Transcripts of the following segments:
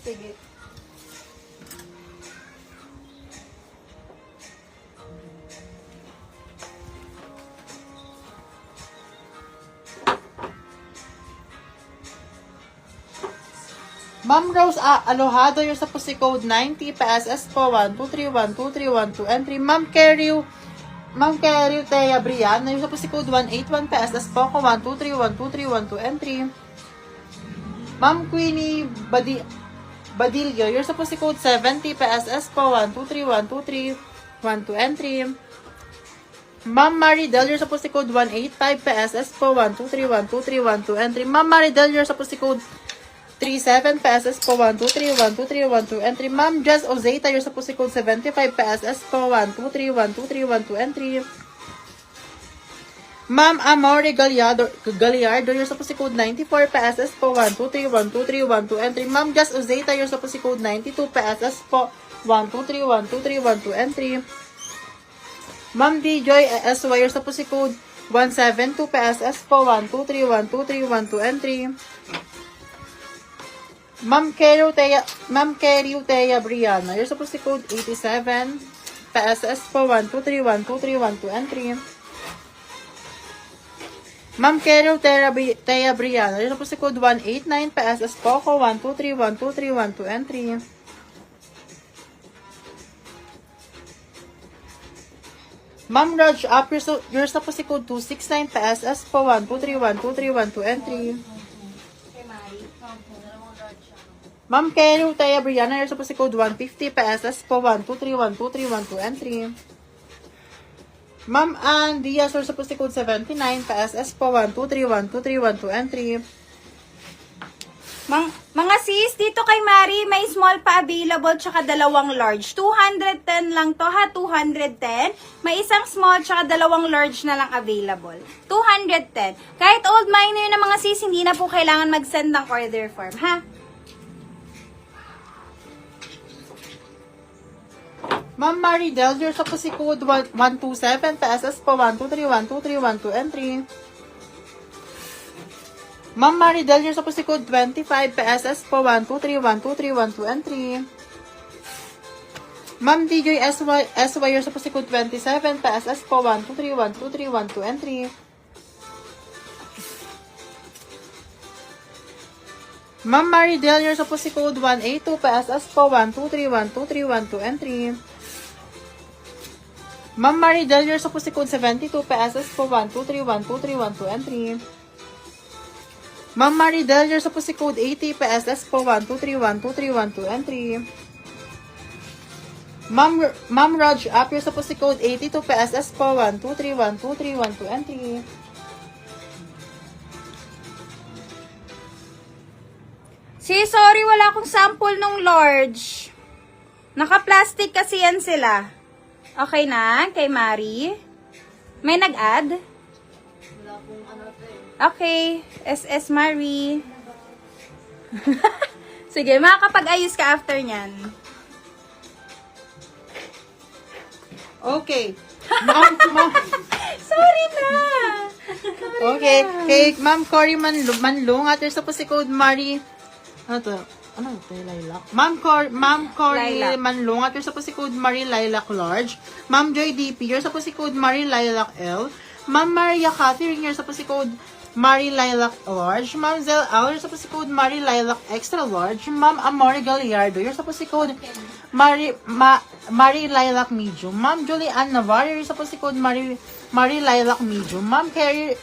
Sige. Ma'am Rose Alojado, your supposed code 90, PSS po 1231231 entry. Ma'am Carrie Thea Brian, your supposed code 181, PSS po ko 1231231 entry. Ma'am Queenie Badillo, your supposed code 70, PSS po 1231231 entry. Ma'am Maridel, your supposed code 185, PSS po 1231231 entry. Ma'am Maridel, your supposed code 37 PSS po 1231231 entry. Ma'am Jess Ozeta, your supposed code 75 PSS po 1231231 entry. Ma'am Amore Gallardo, your supposed code 94 PSS po 1231231 entry. Ma'am Jess Ozeta, your supposed code 92 PSS po 1231231 entry. Ma'am Djoy SY, your supposed code 172 PSS po 1231231 entry. Ma'am Kerio Thea Brianna, you're supposed to code 87, PSS po 1231231 entry. Ma'am Kerio Thea Brianna, you're supposed to code 189, PSS po ko 1231231 entry. Ma'am Raj Up, you're supposed to code 269, PSS po 1231231 entry. Ma'am Kerio Thea Brianna, you're supposed to code 150, PSS po 1231231 entry. Ma'am Ann Diaz, you're supposed to code 79, PSS po 1231231 entry. Mga sis, dito kay Mari, may small pa available tsaka dalawang large. 210 lang to ha, 210. May isang small tsaka dalawang large na lang available. 210. Kahit old minor na mga sis, hindi na po kailangan mag-send ng order form, ha? Ma'am Maridel, you're supposed to code 127, PSS po 1231231 entry. Ma'am Maridel, you're supposed to code 25, PSS po 1231231 entry. Ma'am DJ SY, you're supposed to code 27, PSS po 1231231 entry. Ma'am Maridel, you're supposed to code 182, PSS po 1231231 entry. Ma'am Maridel, you're supposed to code 72, PSS po 1231231 entry. Ma'am Maridel, you're supposed to code 80, PSS po 1231231 entry. Ma'am Raj Up, you're supposed to code 82, PSS po 1231231 entry. Sorry, wala akong sample ng large. Naka-plastic kasi yan sila. Okay na, kay Mari? May nag-add? Wala pong ano to eh. Okay, SS Mari. Sige, makakapag-ayos ka after nyan. Okay. Sorry na! Okay. Kay Ma'am Cory Manlong, at you're supposed to code Mari. Ano to? Ano ito? Lilac? Ma'am Cory Lilac. Manlong, at you're supposed to code Marie Lilac Large. Ma'am Joy DP, you're supposed to code Marie Lilac L. Ma'am Maria Catherine, you're supposed to code Marie Lilac Large. Ma'am Zel Al, you're supposed to code Marie Lilac Extra Large. Ma'am Amore Gallardo, you're supposed to code Marie Lilac Medium. Ma'am Julianne Navarro, you're supposed to code Marie Lilac Medium. Ma'am Carrie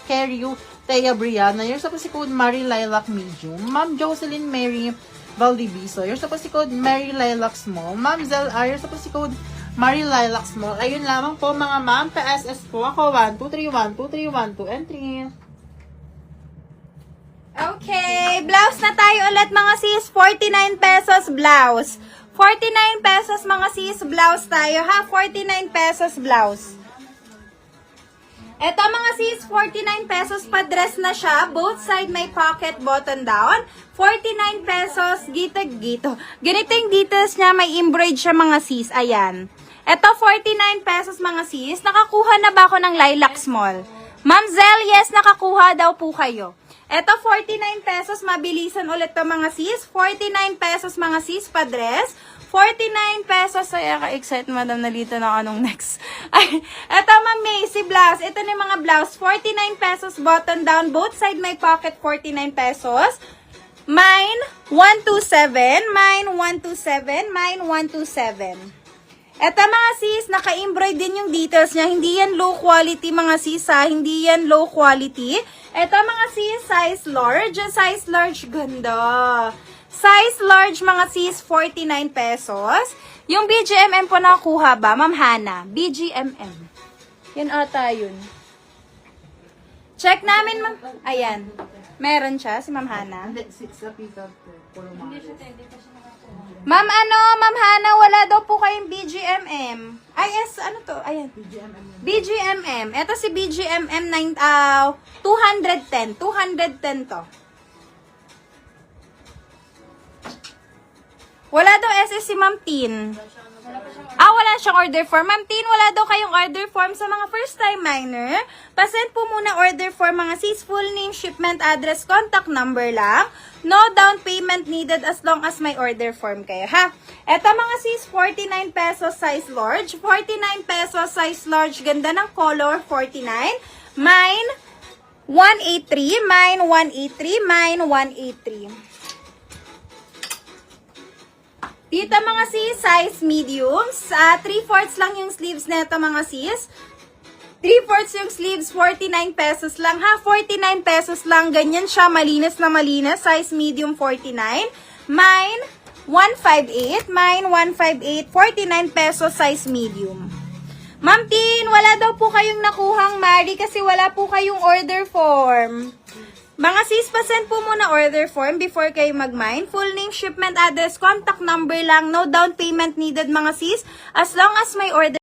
Thea Brianna, you're supposed to code Marie Lilac Medium. Ma'am Jocelyn Mary Valdiviso, you're supposed to code Mary Lilac Small. Ma'am Zel R, you're supposed to code Mary Lilac Small. Ayun lamang po mga ma'am. PSS po ako 1231231 entry. Okay, blouse na tayo ulit mga sis. 49 pesos blouse. 49 pesos mga sis, blouse tayo ha. 49 pesos blouse. Eto mga sis, 49 pesos pa dress na siya. Both side may pocket button down. 49 pesos, gito. Ganito yung details niya, may embroidered siya mga sis. Ayan. Eto 49 pesos mga sis. Nakakuha na ba ako ng lilac small? Ma'am Zel, yes, nakakuha daw po kayo. Eto, 49 pesos, mabilisan ulit to mga sis. 49 pesos mga sis, pa-dress. 49 pesos, ay, ka-excite madam na dito na anong next. Ay, eto, Ma'am Macy blouse. Ito na yung mga blouse. 49 pesos, button down. Both side may pocket, 49 pesos. Mine, 127. Mine, 127. Mine, 127. Eto mga sis, naka-embroid din yung details niya. Hindi yan low quality mga sis ha. Hindi yan low quality. Eto mga sis, size large. Size large, ganda. Size large mga sis, 49 pesos. Yung BGMM po nakuha ba? Ma'am Hana, BGMM. Yan ata yun. Check namin, ma'am. Ayan. Meron siya, si Ma'am Hana. Hindi, 6 sa pita. Ma'am Ma'am Hana, wala daw po kayong BGMM. Ay, yes, ano to? Ayan. BGMM. Ito si BGMM 210. 210 to. Wala daw SS si Ma'am Tin. Wala siyang order form. Ma'am Tin, wala daw kayong order form sa mga first time miner. Pasend po muna order form mga sis, full name, shipment address, contact number lang. No down payment needed as long as may order form kayo, ha? Eto mga sis, 49 pesos size large. 49 pesos size large. Ganda ng color, 49. Mine, 183. Mine, 183. Mine, 183. Dito mga sis, size mediums. 3/4 lang yung sleeves nito mga sis. 3/4 yung sleeves, 49 pesos lang ha. 49 pesos lang. Ganyan siya, malinis na malinis. Size medium, 49. Mine, 158. Mine, 158. 49 pesos, size medium. Ma'am Tin, wala daw po kayong nakuhang Mari kasi wala po kayong order form. Mga sis, pasend po muna order form before kayo mag-mine. Full name, shipment address, contact number lang. No down payment needed mga sis. As long as may order